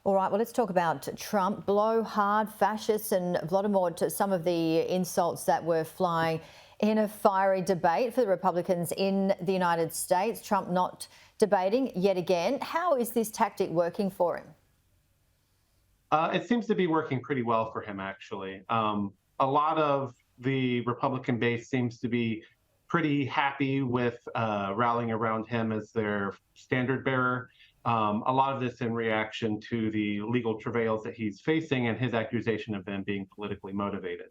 All right, well, let's talk about Trump. Blowhard, fascists and Volodymyr to some of the insults that were flying in a fiery debate for the Republicans in the United States. Trump not debating yet again. How is this tactic working for him? It seems to be working pretty well for him, actually. A lot of the Republican base seems to be pretty happy with rallying around him as their standard bearer. A lot of this in reaction to the legal travails that he's facing and his accusation of them being politically motivated.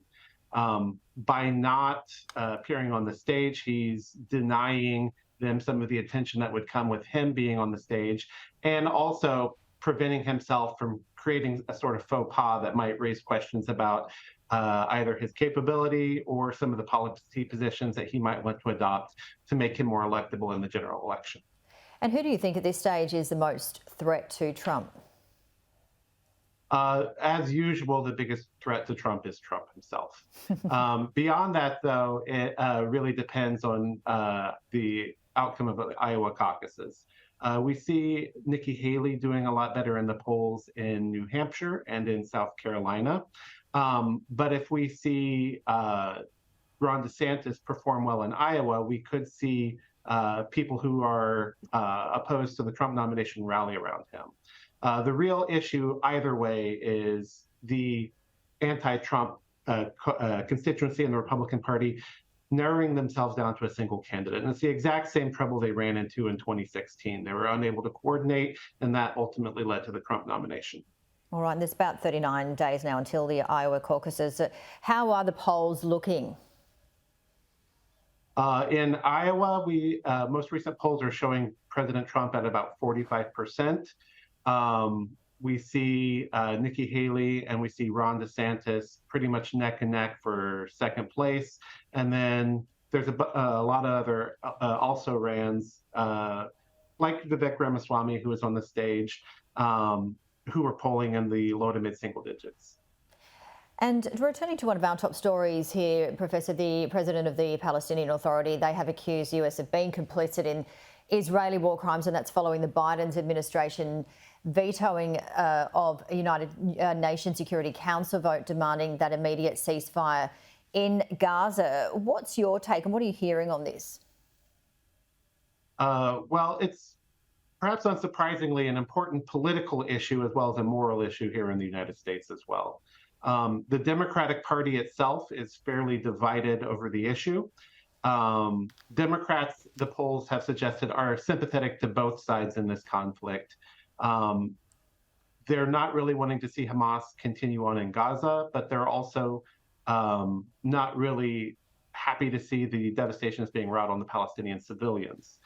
By not appearing on the stage, he's denying them some of the attention that would come with him being on the stage, and also preventing himself from creating a sort of faux pas that might raise questions about either his capability or some of the policy positions that he might want to adopt to make him more electable in the general election. And who do you think at this stage is the most threat to Trump? As usual, the biggest threat to Trump is Trump himself. Beyond that, though, it really depends on the outcome of the Iowa caucuses. We see Nikki Haley doing a lot better in the polls in New Hampshire and in South Carolina. But if we see Ron DeSantis perform well in Iowa, we could see people who are opposed to the Trump nomination rally around him. The real issue either way is the anti-Trump constituency in the Republican Party narrowing themselves down to a single candidate. And it's the exact same trouble they ran into in 2016. They were unable to coordinate, and that ultimately led to the Trump nomination. All right, there's about 39 days now until the Iowa caucuses. How are the polls looking? In Iowa, most recent polls are showing President Trump at about 45%. We see Nikki Haley and we see Ron DeSantis pretty much neck and neck for second place. And then there's a lot of other also rans, like Vivek Ramaswamy, who was on the stage, who were polling in the low to mid single digits. And returning to one of our top stories here, Professor, the president of the Palestinian Authority, they have accused the US of being complicit in Israeli war crimes, and that's following the Biden's administration vetoing of a United Nations Security Council vote demanding that immediate ceasefire in Gaza. What's your take and what are you hearing on this? Well, it's perhaps unsurprisingly an important political issue as well as a moral issue here in the United States as well. The Democratic Party itself is fairly divided over the issue. Democrats, the polls have suggested, are sympathetic to both sides in this conflict. They're not really wanting to see Hamas continue on in Gaza, but they're also not really happy to see the devastation that's being wrought on the Palestinian civilians.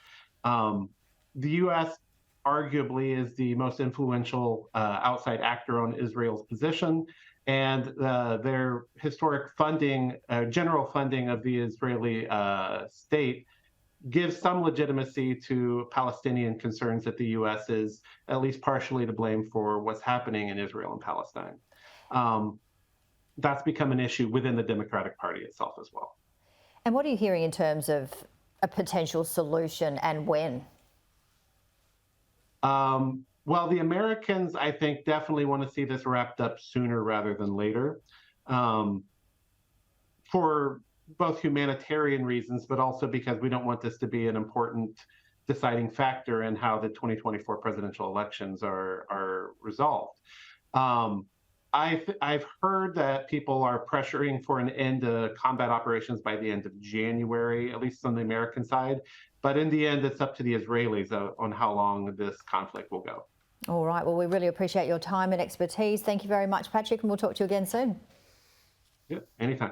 The U.S. arguably is the most influential outside actor on Israel's position, and their historic funding, general funding of the Israeli state gives some legitimacy to Palestinian concerns that the U.S. is at least partially to blame for what's happening in Israel and Palestine. That's become an issue within the Democratic Party itself as well. And what are you hearing in terms of a potential solution and when? Well, the Americans, I think, definitely want to see this wrapped up sooner rather than later, for both humanitarian reasons, but also because we don't want this to be an important deciding factor in how the 2024 presidential elections are resolved. I've heard that people are pressuring for an end to combat operations by the end of January, at least on the American side. But in the end, it's up to the Israelis on how long this conflict will go. All right. Well, we really appreciate your time and expertise. Thank you very much, Patrick, and we'll talk to you again soon. Yeah, anytime.